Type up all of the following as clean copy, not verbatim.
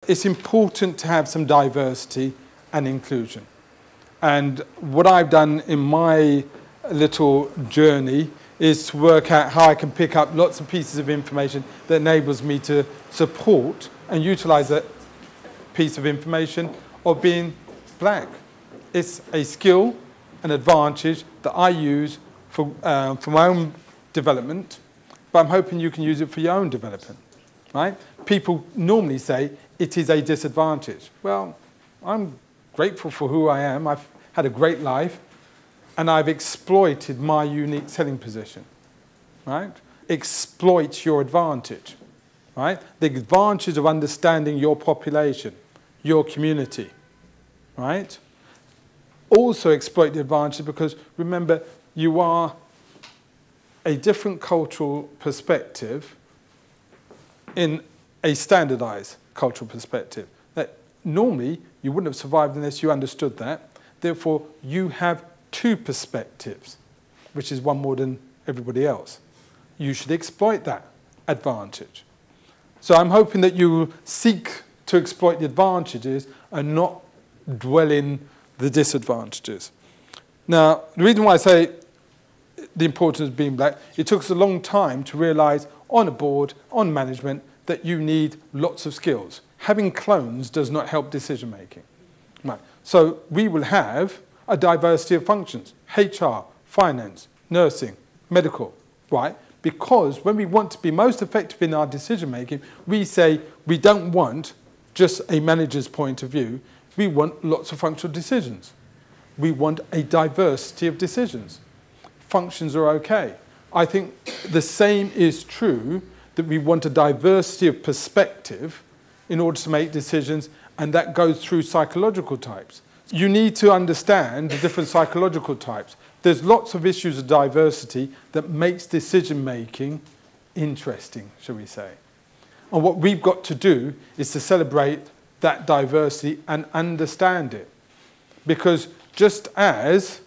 It's important to have some diversity and inclusion. And what I've done in my little journey is to work out how I can pick up lots of pieces of information that enables me to support and utilize that piece of information of being black. It's a skill, an advantage that I use for my own development, but I'm hoping you can use it for your own development, right? People normally say it is a disadvantage. Well, I'm grateful for who I am. I've had a great life, and I've exploited my unique selling position, right? Exploit your advantage, right? The advantage of understanding your population, your community, right? Also exploit the advantage because, remember, you are a different cultural perspective in a standardized cultural perspective. That normally you wouldn't have survived unless you understood that. Therefore, you have two perspectives, which is one more than everybody else. You should exploit that advantage. So I'm hoping that you seek to exploit the advantages and not dwell in the disadvantages. Now, the reason why I say the importance of being black, it took us a long time to realize on a board, on management, that you need lots of skills. Having clones does not help decision making. Right. So we will have a diversity of functions, HR, finance, nursing, medical, right? Because when we want to be most effective in our decision making, we say we don't want just a manager's point of view, we want lots of functional decisions. We want a diversity of decisions. Functions are okay. I think the same is true that we want a diversity of perspective in order to make decisions, and that goes through psychological types. You need to understand the different psychological types. There's lots of issues of diversity that makes decision making interesting, shall we say. And what we've got to do is to celebrate that diversity and understand it. Because just as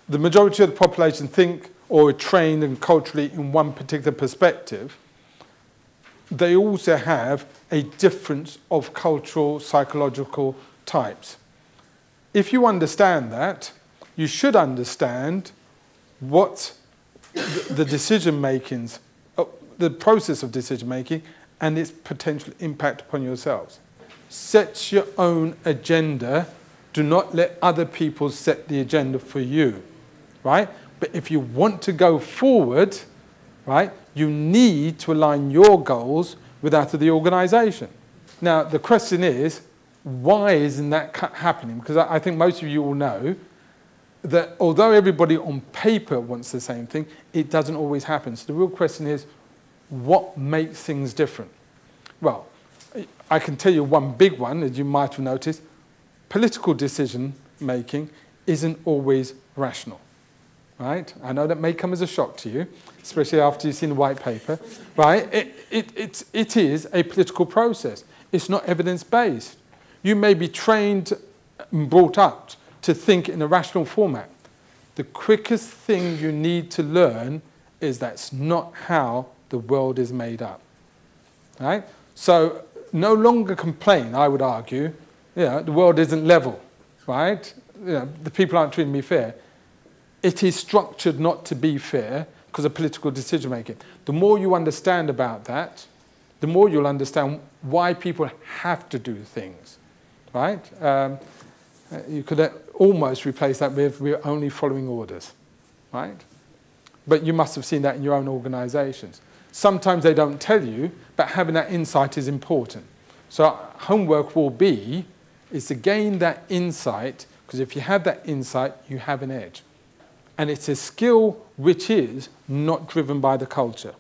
the majority of the population think or are trained and culturally in one particular perspective, they also have a difference of cultural, psychological types. If you understand that, you should understand what the decision makings, the process of decision making and its potential impact upon yourselves. Set your own agenda. Do not let other people set the agenda for you, right? But if you want to go forward, right, you need to align your goals with that of the organization. Now, the question is, why isn't that happening? Because I think most of you will know that although everybody on paper wants the same thing, it doesn't always happen. So the real question is, what makes things different? Well, I can tell you one big one, as you might have noticed. Political decision making isn't always rational. Right? I know that may come as a shock to you, especially after you've seen the white paper. Right? It is a political process. It's not evidence-based. You may be trained and brought up to think in a rational format. The quickest thing you need to learn is that's not how the world is made up. Right? So no longer complain, I would argue, the world isn't level. Right? The people aren't treating me fair. It is structured not to be fair because of political decision making. The more you understand about that, the more you'll understand why people have to do things, right? You could almost replace that with we're only following orders, right? But you must have seen that in your own organizations. Sometimes they don't tell you, but having that insight is important. So homework will be is to gain that insight, because if you have that insight, you have an edge. And it's a skill which is not driven by the culture,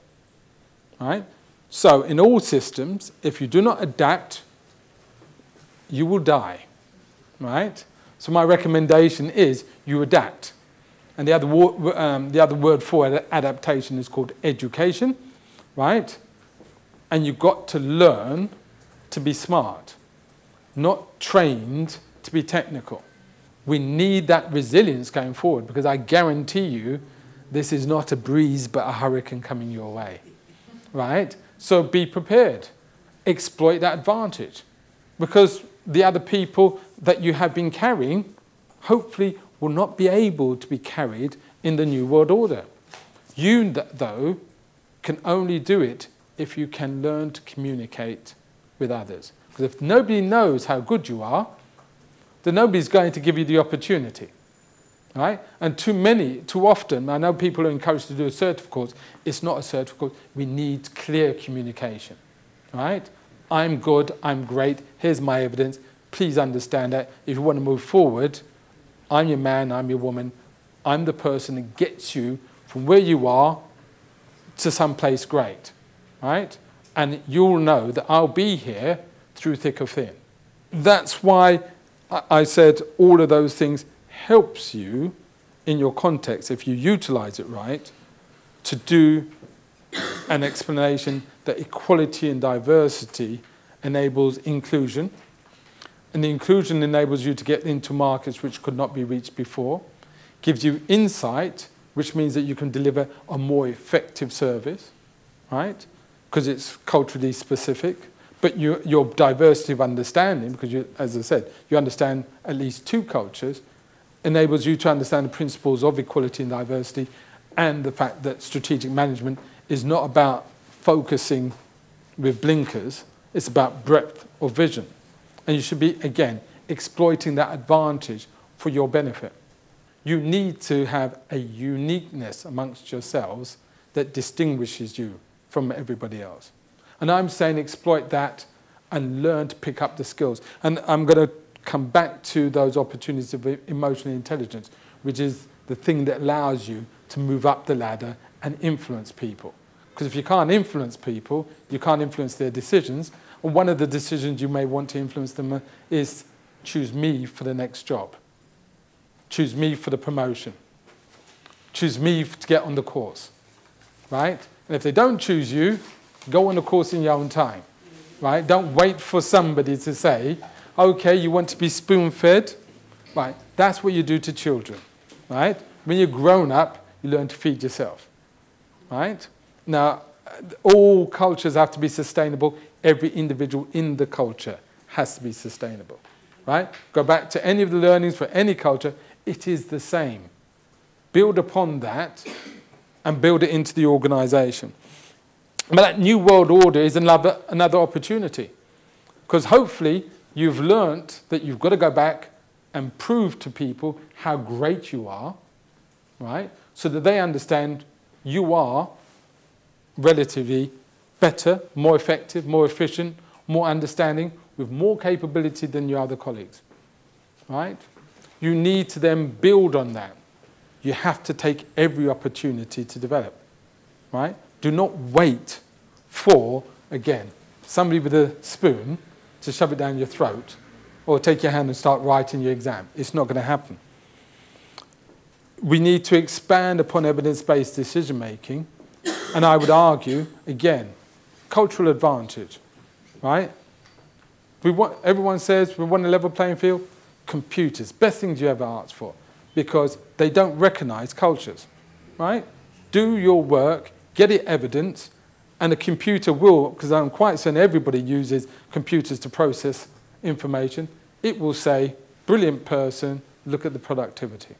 right? So in all systems, if you do not adapt, you will die, right? So my recommendation is you adapt. And the other word for adaptation is called education, right? And you've got to learn to be smart, not trained to be technical. We need that resilience going forward because I guarantee you this is not a breeze but a hurricane coming your way, right? So be prepared. Exploit that advantage. because the other people that you have been carrying hopefully will not be able to be carried in the New World Order. You, though, can only do it if you can learn to communicate with others. Because if nobody knows how good you are, then nobody's going to give you the opportunity. Right? And too often, I know people are encouraged to do assertive course. It's not assertive course. We need clear communication. Right? I'm good, I'm great, here's my evidence. Please understand that. If you want to move forward, I'm your man, I'm your woman. I'm the person that gets you from where you are to someplace great. Right? And you'll know that I'll be here through thick or thin. That's why I said all of those things helps you in your context, if you utilize it right, to do an explanation that equality and diversity enables inclusion. And the inclusion enables you to get into markets which could not be reached before, gives you insight, which means that you can deliver a more effective service, right? Because it's culturally specific. But your diversity of understanding, because you, as I said, you understand at least two cultures, enables you to understand the principles of equality and diversity, and the fact that strategic management is not about focusing with blinkers, it's about breadth of vision. And you should be, again, exploiting that advantage for your benefit. You need to have a uniqueness amongst yourselves that distinguishes you from everybody else. And I'm saying exploit that and learn to pick up the skills. And I'm going to come back to those opportunities of emotional intelligence, which is the thing that allows you to move up the ladder and influence people. Because if you can't influence people, you can't influence their decisions. And one of the decisions you may want to influence them is choose me for the next job. Choose me for the promotion. Choose me to get on the course. Right? And if they don't choose you, go on the course in your own time. Right? Don't wait for somebody to say, okay, you want to be spoon-fed? Right? That's what you do to children. Right? When you're grown up, you learn to feed yourself. Right? Now, all cultures have to be sustainable. Every individual in the culture has to be sustainable. Right? Go back to any of the learnings for any culture, it is the same. Build upon that and build it into the organization. But that new world order is another opportunity. Because hopefully you've learnt that you've got to go back and prove to people how great you are, right? So that they understand you are relatively better, more effective, more efficient, more understanding, with more capability than your other colleagues, right? You need to then build on that. You have to take every opportunity to develop, right? Do not wait for, again, somebody with a spoon to shove it down your throat or take your hand and start writing your exam. It's not going to happen. We need to expand upon evidence-based decision-making, and I would argue, again, cultural advantage, right? Everyone says we want a level playing field. Computers, best things you ever asked for, because they don't recognize cultures, right? Do your work, get it evidence, and the computer will, because I'm quite certain everybody uses computers to process information, it will say, brilliant person, look at the productivity.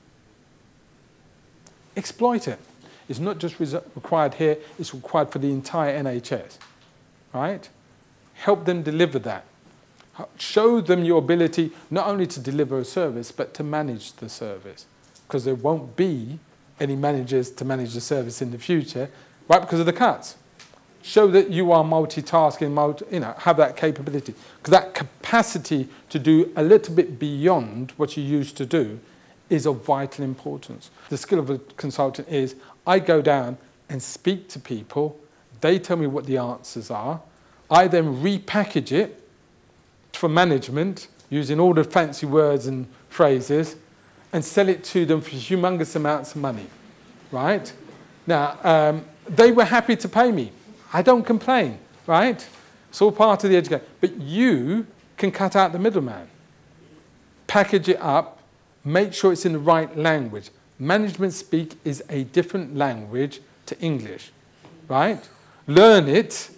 Exploit it. It's not just required here, it's required for the entire NHS, right? Help them deliver that. Show them your ability not only to deliver a service, but to manage the service. Because there won't be any managers to manage the service in the future, right, because of the cuts. Show that you are multitasking, have that capability. Because that capacity to do a little bit beyond what you used to do is of vital importance. The skill of a consultant is, I go down and speak to people, they tell me what the answers are, I then repackage it for management, using all the fancy words and phrases, and sell it to them for humongous amounts of money, right? Now, they were happy to pay me. I don't complain, right? It's all part of the education. But you can cut out the middleman. Package it up, make sure it's in the right language. Management speak is a different language to English, right? Learn it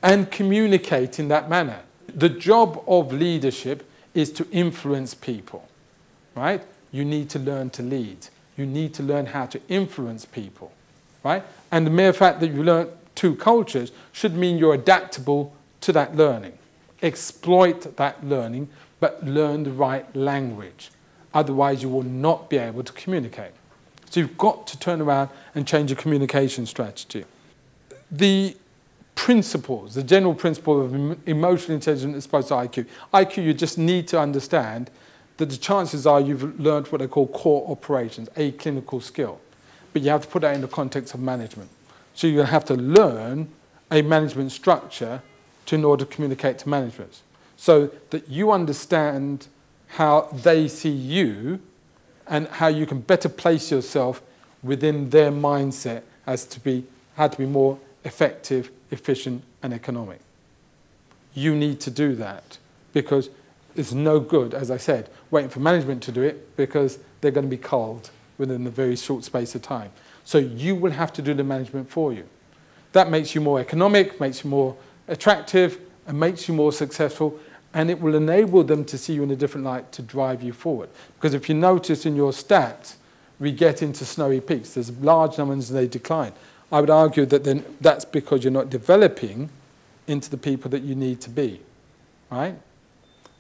and communicate in that manner. The job of leadership is to influence people, right? You need to learn to lead. You need to learn how to influence people, right? And the mere fact that you learn two cultures should mean you're adaptable to that learning. Exploit that learning, but learn the right language. Otherwise, you will not be able to communicate. So you've got to turn around and change your communication strategy. The principles, the general principle of emotional intelligence as opposed to IQ. IQ, you just need to understand that the chances are you've learned what they call core operations, a clinical skill. But you have to put that in the context of management. So you're going to have to learn a management structure in order to communicate to management, so that you understand how they see you and how you can better place yourself within their mindset as to how to be more effective, efficient, and economic. You need to do that because it's no good, as I said, waiting for management to do it because they're going to be culled within a very short space of time. So you will have to do the management for you. That makes you more economic, makes you more attractive, and makes you more successful, and it will enable them to see you in a different light to drive you forward. Because if you notice in your stats, we get into snowy peaks. There's large numbers and they decline. I would argue that then that's because you're not developing into the people that you need to be, right?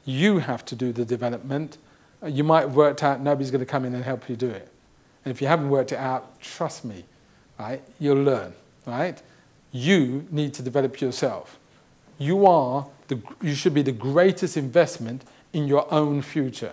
You have to do the development. You might have worked out nobody's going to come in and help you do it. And if you haven't worked it out, trust me, right, you'll learn, right? You need to develop yourself. You should be the greatest investment in your own future.